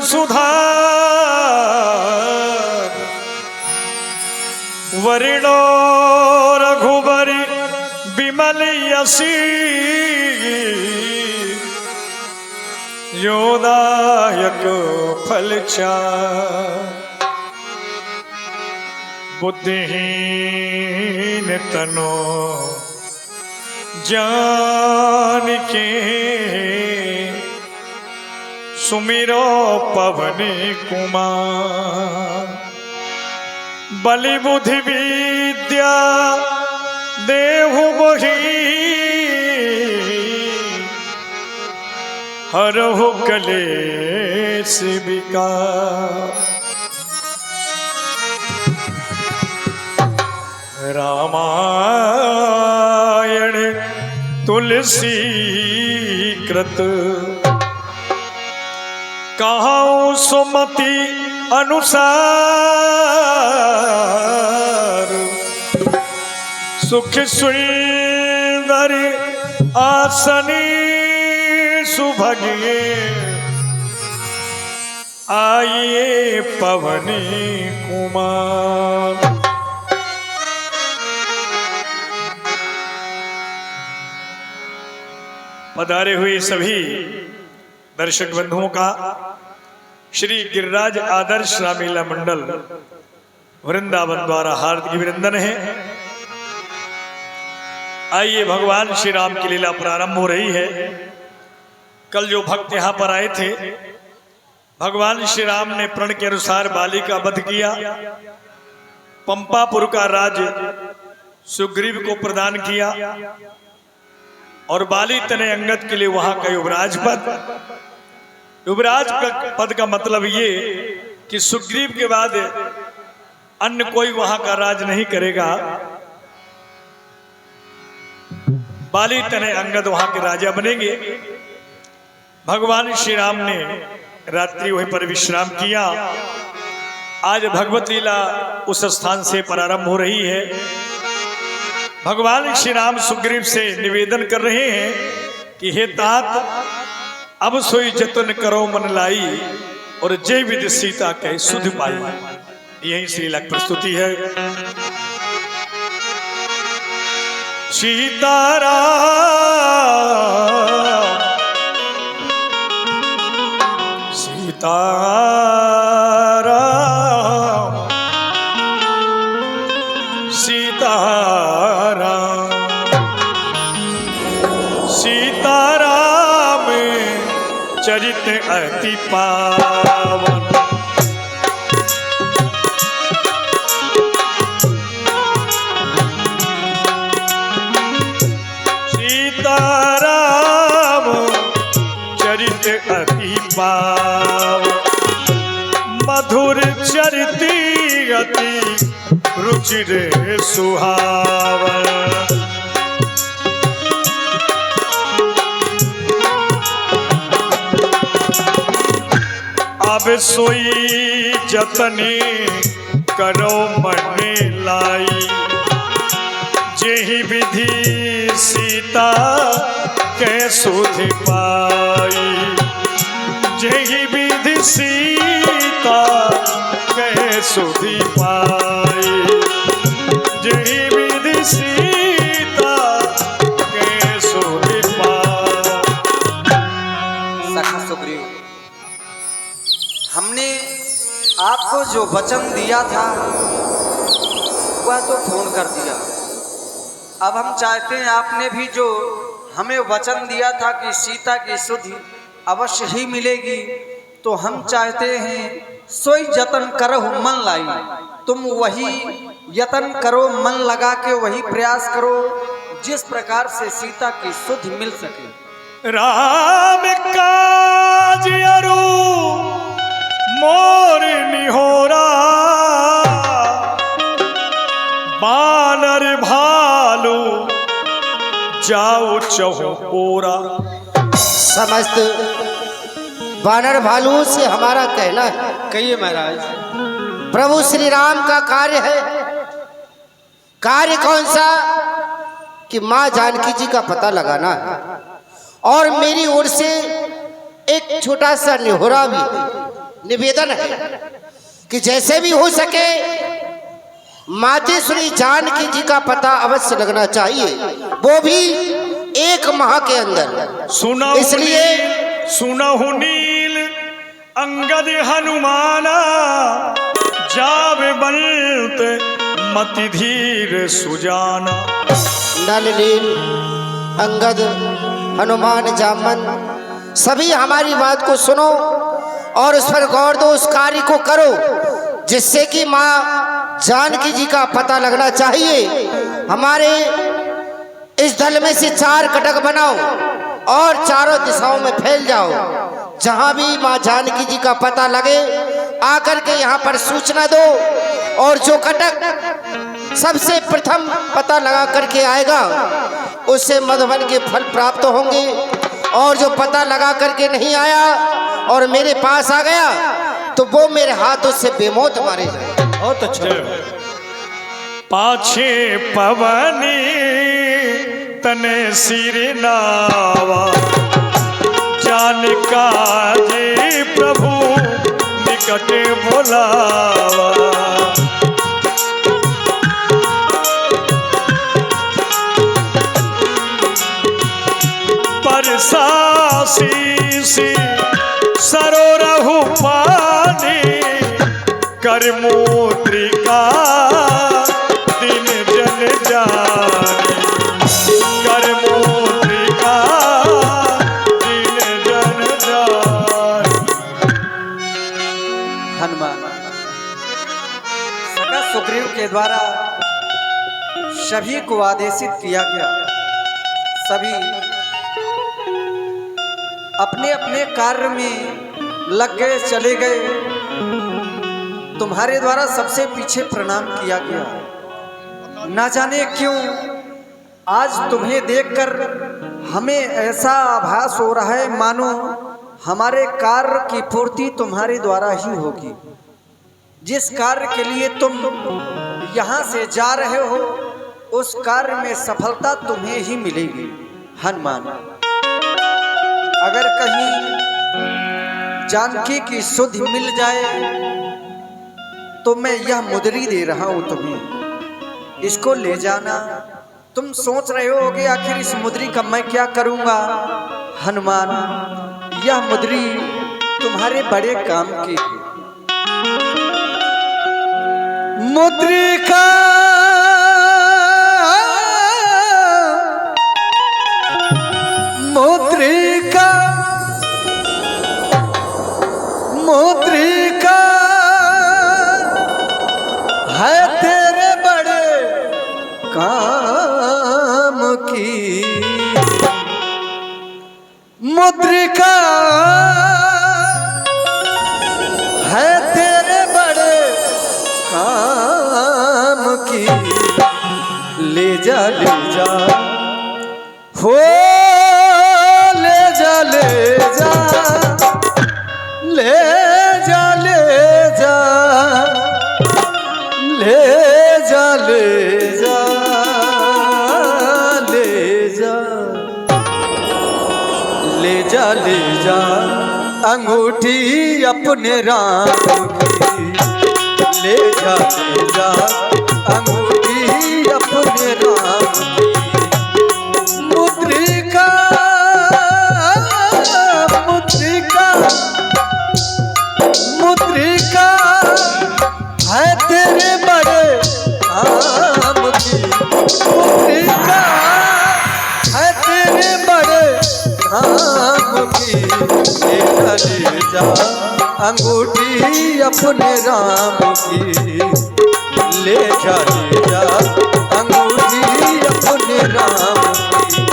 सुधा वरिणो रघुबरी विमल यसी योदायक फल बुद्धिहीन तनो जान के सुमिरो पवन कुमार बलि बुद्धि विद्या देहु बही हरहु कलेश विकार रामायण तुलसी कृत कहूँ सुमति अनुसार सुख सुंदर आसनी सुभगिए आइए पवनी कुमार। पधारे हुए सभी दर्शक बंधुओं का श्री गिरिराज आदर्श रामलीला मंडल वृंदावन द्वारा हार्दिक अभिनंदन है। आइए भगवान श्री राम की लीला प्रारंभ हो रही है। कल जो भक्त यहाँ पर आए थे, भगवान श्री राम ने प्रण के अनुसार बाली का वध किया, पंपापुर का राज सुग्रीव को प्रदान किया और बाली तने अंगद के लिए वहां का युवराज पद का मतलब ये कि सुग्रीव के बाद अन्य कोई वहां का राज नहीं करेगा, बाली तने अंगद वहां के राजा बनेंगे। भगवान श्री राम ने रात्रि वहीं पर विश्राम किया। आज भगवत लीला उस स्थान से प्रारंभ हो रही है। भगवान श्री राम सुग्रीव से निवेदन कर रहे हैं कि हे तात, अब सोई जतन करो मन लाई और जय विधि सीता कह सुध पाई। यही श्रीला की प्रस्तुति है। सीताराम सीताराम सीताराम सीताराम चरित अति पावन। सीताराम चरित अति पावन, मधुर चरिती अति रुचिर सुहावन। अब सोई जतने करो मन लाई, जेहि विधि सीता कै सुध पाई। जेहि विधि सीता कै सुध पाई। जेहि विधि सीता कै सुध पाई। सखा सुग्रीव, हमने आपको जो वचन दिया था वह तो पूर्ण कर दिया। अब हम चाहते हैं, आपने भी जो हमें वचन दिया था कि सीता की सुधि अवश्य ही मिलेगी, तो हम चाहते हैं सोई जतन करो मन लाई। तुम वही यतन करो, मन लगा के वही प्रयास करो जिस प्रकार से सीता की सुधि मिल सके। राम काज अरु मोर निहोरा, बानर भालू जाओ चहुओरा। समस्त बानर भालुओं से हमारा कहना है। कहिए महाराज। प्रभु श्री राम का कार्य है। कार्य कौन सा? कि माँ जानकी जी का पता लगाना है और मेरी ओर से एक छोटा सा निहोरा भी। निवेदन है कि जैसे भी हो सके मातेश्वरी जानकी जी का पता अवश्य लगना चाहिए, वो भी 1 माह के अंदर। सुना इसलिए सुनहु नील अंगद हनुमाना, जावे बलत मति धीर सुजाना। नल नील अंगद हनुमान जामन, सभी हमारी बात को सुनो और उस पर गौर दो, उस कार्य को करो जिससे कि माँ जानकी जी का पता लगना चाहिए। हमारे इस दल में से 4 कटक बनाओ और चारों दिशाओं में फैल जाओ। जहां भी माँ जानकी जी का पता लगे आकर के यहाँ पर सूचना दो, और जो कटक सबसे प्रथम पता लगा करके आएगा उससे मधुबन के फल प्राप्त होंगे। और जो पता लगा करके नहीं आया और मेरे पास आ गया तो वो मेरे हाथों से बेमौत मारे जाए। बहुत अच्छा। पाछे पवनी तने सिर नावा, जानका जी प्रभु निकट बोलावा। परसासी सरोरहु पानी, कर मुद्रिका दिन जन जानी। कर मुद्रिका दिन जन जानी। हनुमान सका सुग्रीव के द्वारा सभी को आदेशित किया गया। सभी अपने अपने कार्य में लग गए, चले गए। तुम्हारे द्वारा सबसे पीछे प्रणाम किया गया। ना जाने क्यों आज तुम्हें देखकर हमें ऐसा आभास हो रहा है मानो हमारे कार्य की पूर्ति तुम्हारे द्वारा ही होगी। जिस कार्य के लिए तुम यहाँ से जा रहे हो उस कार्य में सफलता तुम्हें ही मिलेगी। हनुमान, अगर कहीं जानकी की सुधि मिल जाए तो मैं यह मुद्री दे रहा हूं तुम्हें, इसको ले जाना। तुम सोच रहे होगे आखिर इस मुद्री का मैं क्या करूंगा। हनुमान, यह मुद्री तुम्हारे बड़े काम की है। मुद्रिका मुद्रिका मुद्रिका है तेरे बड़े काम की। मुद्रिका है तेरे बड़े काम की। ले जा हो, ले जा ले जा ले जा ले जा ले जा ले जा ले जा ले जा ले जा अंगूठी अपने राम की। ले जा अंगूठी अपने राम की। मुद्रिका मुद्रिका मुद्रिका है तेरे बड़े काम की। मुद्रिका है तेरे बड़े काम की। ले जा अंगूठी अपने राम की। ले जा अंगूठी अपने राम की।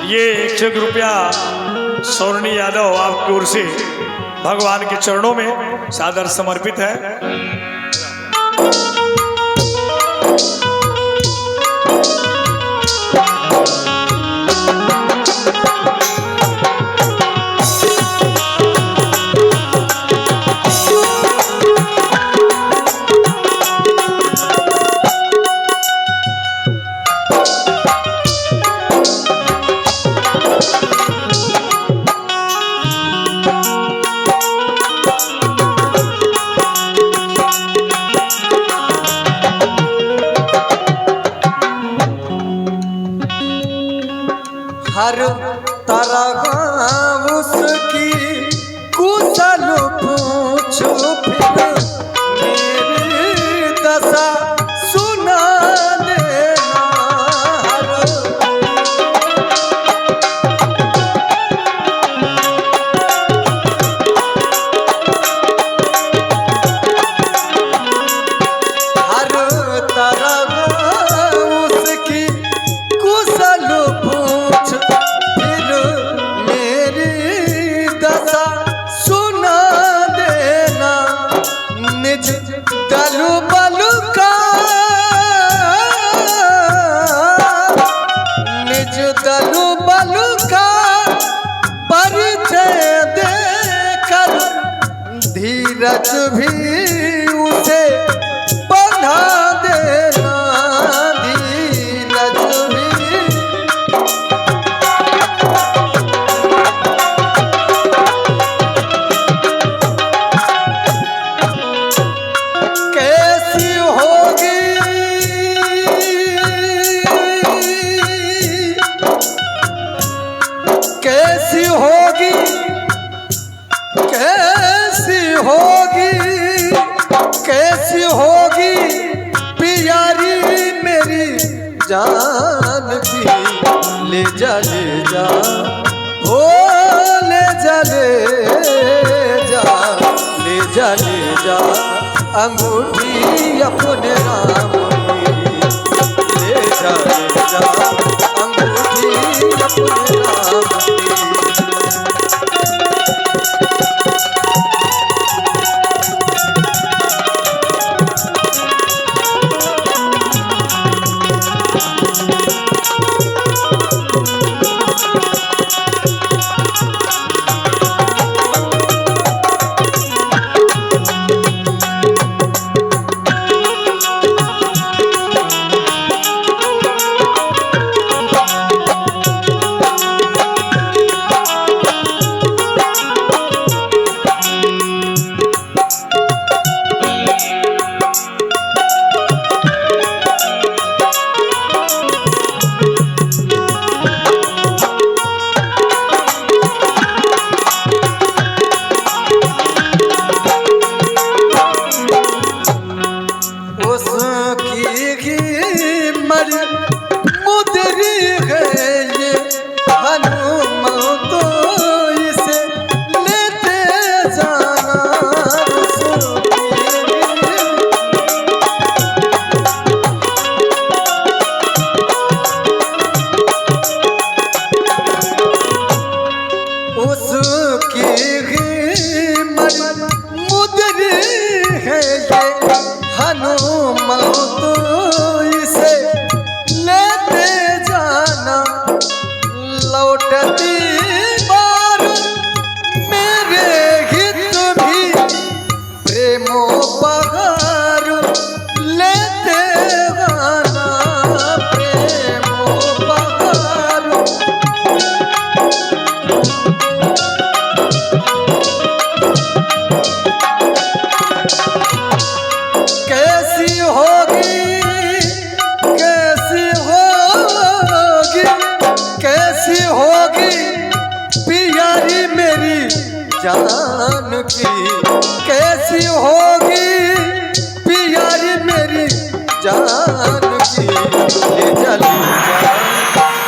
ये 1 रुपया सोरनी यादव आपकी ओर से भगवान के चरणों में सादर समर्पित है। हर तरह उसकी कुशल पूछो फिर मेरी दशा सुना देना। हर तरह उसकी कुशल पूछ फिर मेरी दशा सुना देना। निज दलु बलु का निज दलु बलु का परिचय देकर धीरज भी उसे बंधा देना। धीरज भी कैसी होगी कैसी होगी कैसी होगी कैसी होगी प्यारी मेरी जान की। ले जा ओ ले जा ले जा अंगूठी अपने राम की। ले जा अंगूठी अपने राम की। मुदरी है ये हनुमान तो इसे लेते जाना। उसकी मुदरी है ये हनुमान तो इसे लेते जाना। लौटती बार मेरे हित भी प्रेमो बहार लेते जाना। प्रेमो बहार कैसी होगी कैसी होगी कैसी होगी प्यारी मेरी जान की। कैसी होगी प्यारी मेरी जान की। ले जा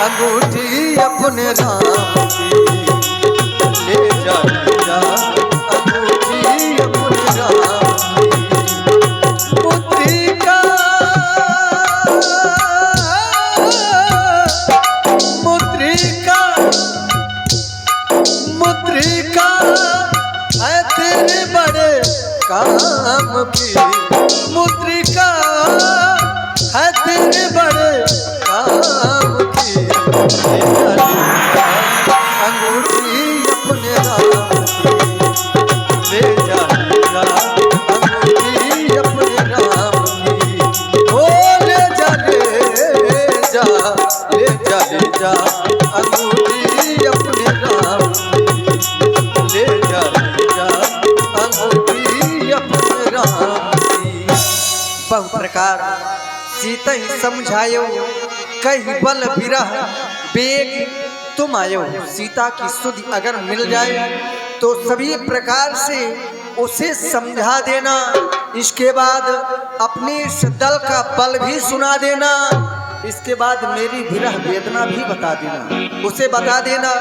अंगूठी अपने राम की। ले जा अंगूठी अपने राम की। मुद्रिका मुद्रिका मुद्रिका है तेरे बड़े काम की। मुद्रिका है तेरे बड़े काम की। अंगूठी अपने राम की। ले जा अंगूठी अपने राम की। ओ ले जा अंगूठी अपने राम की। ले जा अंगूठी अपने राम की। बहु प्रकार सीता ही समझायो कही बल बिरह बेग तुम आए हो, सीता की सुध अगर मिल जाए तो सभी प्रकार से उसे समझा देना। इसके बाद अपने इस दल का बल भी सुना देना। इसके बाद मेरी विरह वेदना भी बता देना। उसे बता देना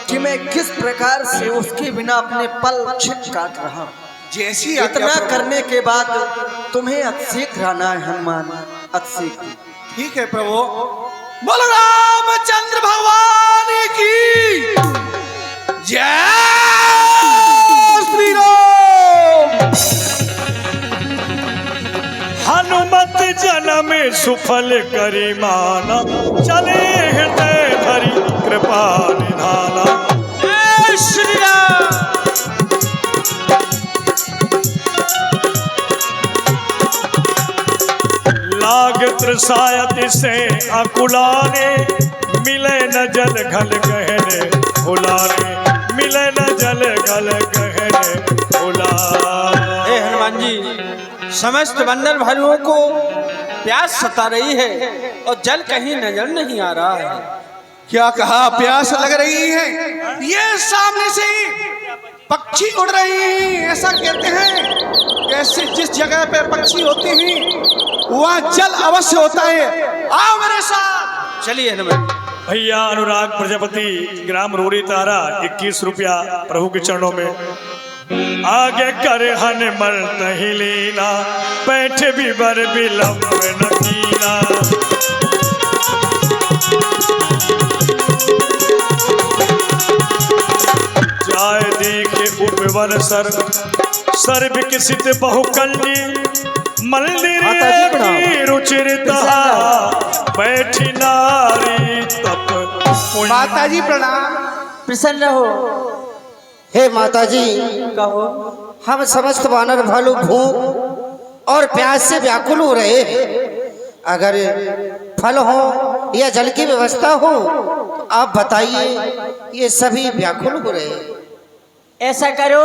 कि मैं किस प्रकार से उसके बिना अपने पल क्षण काट रहा हूं। जैसी इतना करने के बाद तुम्हें अतिशीघ्र आना है हनुमान, अतिशीघ्र। ठीक है प्रभु। बोलो रामचंद्र भगवान की जय श्री राम। हनुमत जन्म सुफल करी माना, चले हृदय भरी कृपा निधाना। जय श्री राम। लाग त्रसायत से अकुलाने, मिले न जल घल गहरे भुलाने, मिले न जल घल गहरे भुलाने। हे हनुमान जी, समस्त बंदर भालुओं को प्यास सता रही है और जल कहीं नजर नहीं आ रहा है। क्या कहा? प्यास लग रही है? ये सामने से पक्षी उड़ रहे हैं, ऐसा कहते हैं। ऐसे जिस जगह पे पक्षी होते हैं वहाँ जल अवश्य होता है। आओ मेरे साथ। चलिए हनुमान। भैया अनुराग प्रजापति, ग्राम रोरी तारा 21 रुपया प्रभु के चरणों में। आगे कर हनुमल तही लीना, बैठ भी बर विलंब न कीना। जाय देखे उपवन सर विकसित बहुकल्ली, मंदिर की रुचिरता, बैठी नारी तप पुण्य। माता जी प्रणाम। प्रसन्न रहो। हे माता जी, कहो। हम समस्त वानर भालू भूख और प्यास से व्याकुल हो रहे हैं। अगर फल हो या जल की व्यवस्था हो तो आप बताइए। ये सभी व्याकुल हो रहे हैं। ऐसा करो,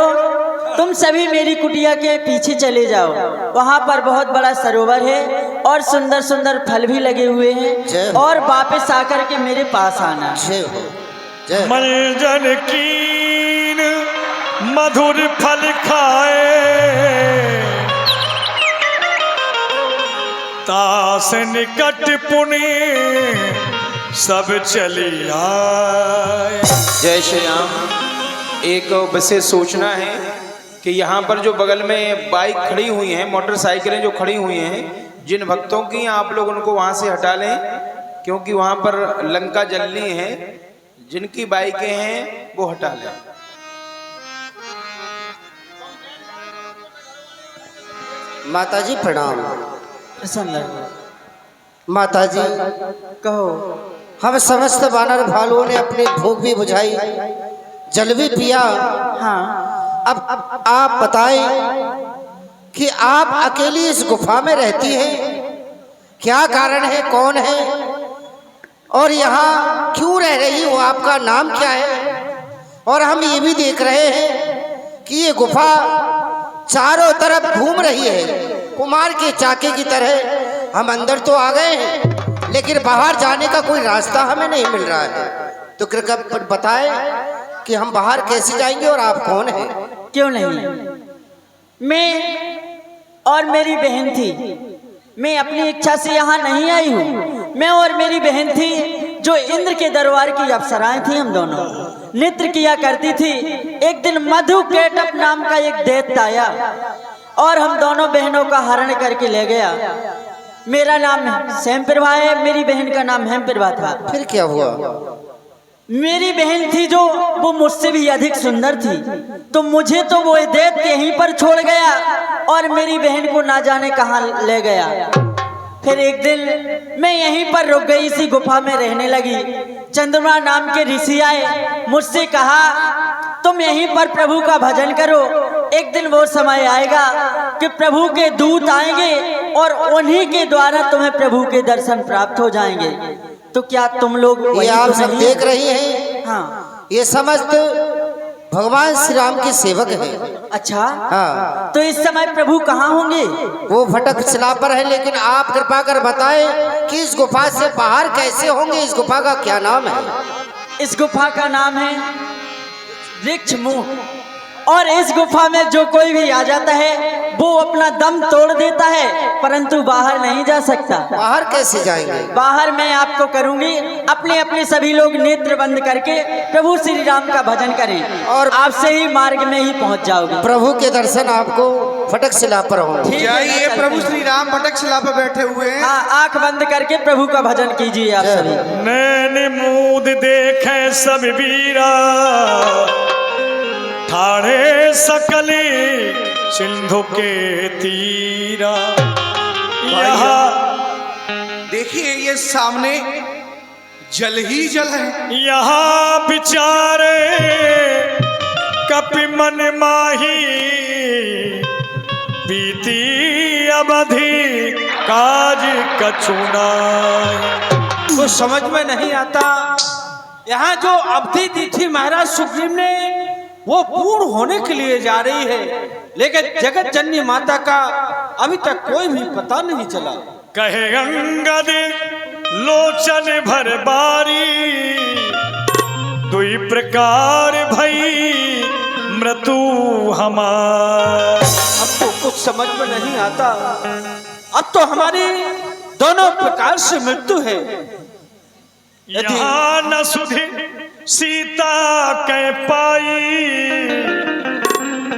तुम सभी मेरी कुटिया के पीछे चले जाओ। वहाँ पर बहुत बड़ा सरोवर है और सुंदर सुंदर फल भी लगे हुए हैं, और वापस आकर के मेरे पास आना। जय हो, जय हो। मंजन कीन मधुर फल खाए, तास निकट पुण्य सब चली आए। जय श्री राम। एक विशेष सूचना है कि यहाँ पर जो बगल में बाइक खड़ी हुई हैं, मोटरसाइकिलें जो खड़ी हुई हैं, जिन भक्तों की आप लोग उनको वहाँ से हटा लें, क्योंकि वहाँ पर लंका जलनी है। जिनकी बाइकें हैं वो हटा लें। माता जी प्रणाम। प्रसन्न रहो। माता जी, कहो। हम समस्त वानर भालुओं ने अपनी भूख भी बुझाई, जल भी पिया। हाँ, अब आप बताएं कि आप अकेली इस गुफा में रहती हैं, क्या कारण है, कौन है और यहाँ क्यों रह रही हो, आपका नाम क्या है? और हम ये भी देख रहे हैं कि ये गुफा चारों तरफ घूम रही है, कुमार के चाके की तरह। हम अंदर तो आ गए हैं लेकिन बाहर जाने का कोई रास्ता हमें नहीं मिल रहा है। तो कृपया बताएं कि हम बाहर कैसे जाएंगे और आप कौन हैं? क्यों नहीं। मैं और मेरी बहन थी। मैं अपनी इच्छा से यहाँ नहीं आई हूँ। मैं और मेरी बहन थी जो इंद्र के दरबार की अप्सराएं थी। हम दोनों नृत्य किया करती थी। एक दिन मधु केटप नाम का एक दैत्य आया और हम दोनों बहनों का हरण करके ले गया। मेरा नाम सैमप्रभा है, मेरी बहन का नाम हेमप्रभा था। फिर क्या हुआ? मेरी बहन थी जो वो मुझसे भी अधिक सुंदर थी, तो मुझे तो वो दैत्य यहीं पर छोड़ गया और मेरी बहन को ना जाने कहाँ ले गया। फिर एक दिन मैं यहीं पर रुक गई, इसी गुफा में रहने लगी। चंद्रमा नाम के ऋषि आए, मुझसे कहा तुम यहीं पर प्रभु का भजन करो, एक दिन वो समय आएगा कि प्रभु के दूत आएंगे और उन्हीं के द्वारा तुम्हें प्रभु के दर्शन प्राप्त हो जाएंगे। तो क्या तुम लोग ये आप तो सब नहीं? देख रही हैं? हाँ। ये समस्त भगवान श्री राम के सेवक हैं। अच्छा, हाँ। तो इस समय प्रभु कहाँ होंगे? वो भटक शिला पर है, लेकिन आप कृपा कर बताएं कि इस गुफा से बाहर कैसे होंगे? इस गुफा का क्या नाम है? इस गुफा का नाम है वृक्ष मुख, और इस गुफा में जो कोई भी आ जाता है वो अपना दम तोड़ देता है, परंतु बाहर नहीं जा सकता। बाहर कैसे जाएंगे? बाहर मैं आपको करूंगी, अपने अपने सभी लोग नेत्र बंद करके प्रभु श्री राम का भजन करें और आपसे ही मार्ग में ही पहुंच जाओगे। प्रभु के दर्शन आपको फटक शिला पर होंगे। ठीक है, जाइए, चलते प्रभु हैं। श्री राम भटक शिला पर बैठे हुए हैं। हाँ, आंख बंद करके प्रभु का भजन कीजिए आप सभी। नैन मूद देखे सब वीरा, ठाणे सकली सिंधु के तीरा। यहाँ देखिए, ये सामने जल ही जल है। यहाँ बिचारे कपि मन माही, बीती अवधि काज कछुना। कुछ समझ में नहीं आता। यहाँ जो अवधि दी थी महाराज सुग्रीव ने, वो पूर्ण होने के लिए जा रही है, लेकिन जगत जननी माता का अभी तक कोई भी पता नहीं चला। कहे अंगद लोचन भर बारी, दुई प्रकार भई मृत्यु हमार। अब तो कुछ समझ में नहीं आता। अब तो हमारी दोनों प्रकार से मृत्यु है। यहाँ न सुधि सीता कै पाई,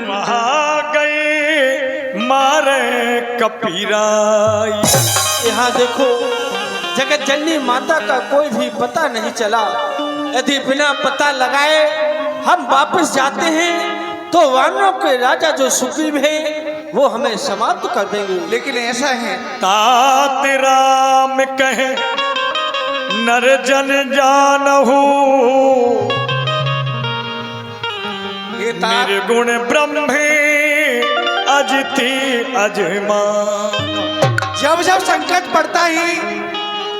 वहाँ गए मारे कपीराई। यहाँ देखो, जगत जननी माता का कोई भी पता नहीं चला। यदि बिना पता लगाए हम वापस जाते हैं तो वानरों के राजा जो सुग्रीव है वो हमें समाप्त कर देंगे। लेकिन ऐसा है, तात राम कहे नर जन जानहु, ये तात निर्गुण ब्रह्मे अजिति अजमान। जब जब संकट पड़ता है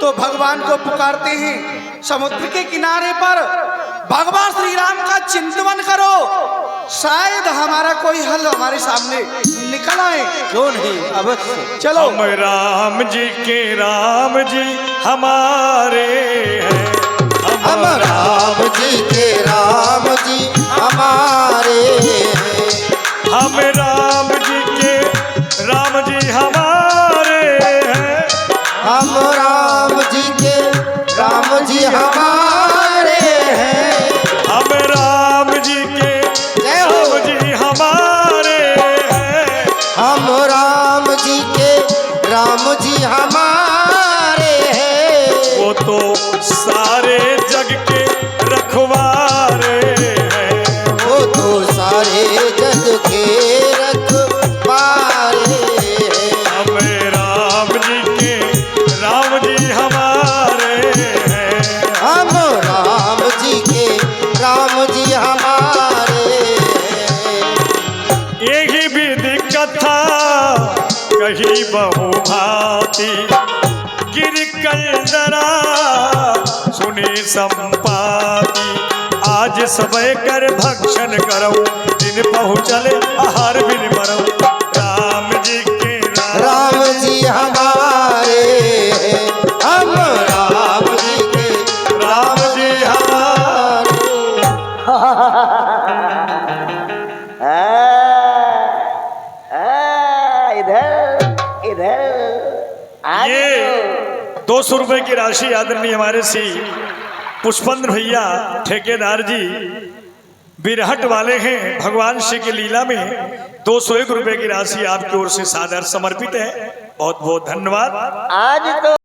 तो भगवान को पुकारते हैं। समुद्र के किनारे पर भगवान श्री राम का चिंतन करो, शायद हमारा कोई हल हमारे सामने निकल आए। क्यों नहीं, अवश्य चलो। हम राम जी के राम जी हमारे हैं, हम राम जी के राम जी हमारे हैं। हम राम जी के राम जी हमारे हैं। हम राम जी के राम जी हमारे हैं। हम राम जी के जय हो। राम जी हमारे हैं। हम राम जी के राम जी हमारे हैं। वो तो सारे जग के रखवारे हैं। वो तो सारे जग के रखवारे हैं। हम राम जी के राम जी हमारे हैं। हम राम जी के राम जी हमारे हैं। यही विधि कथा कही बहु भांति, गिर कंदरा सुनी संपाति। आज सबे कर भक्षण करो, दिन पहुँचले आहार बिन मरो। राम जी के राम जी हमारे हैं। हम राम जी के राम जी हमारे। ये 200 रुपए की राशि आदरणीय हमारे सी पुष्पेंद्र भैया ठेकेदार जी बिरहट वाले हैं। भगवान श्री की लीला में 201 रुपए की राशि आपकी ओर से सादर समर्पित है। बहुत बहुत धन्यवाद। आज तो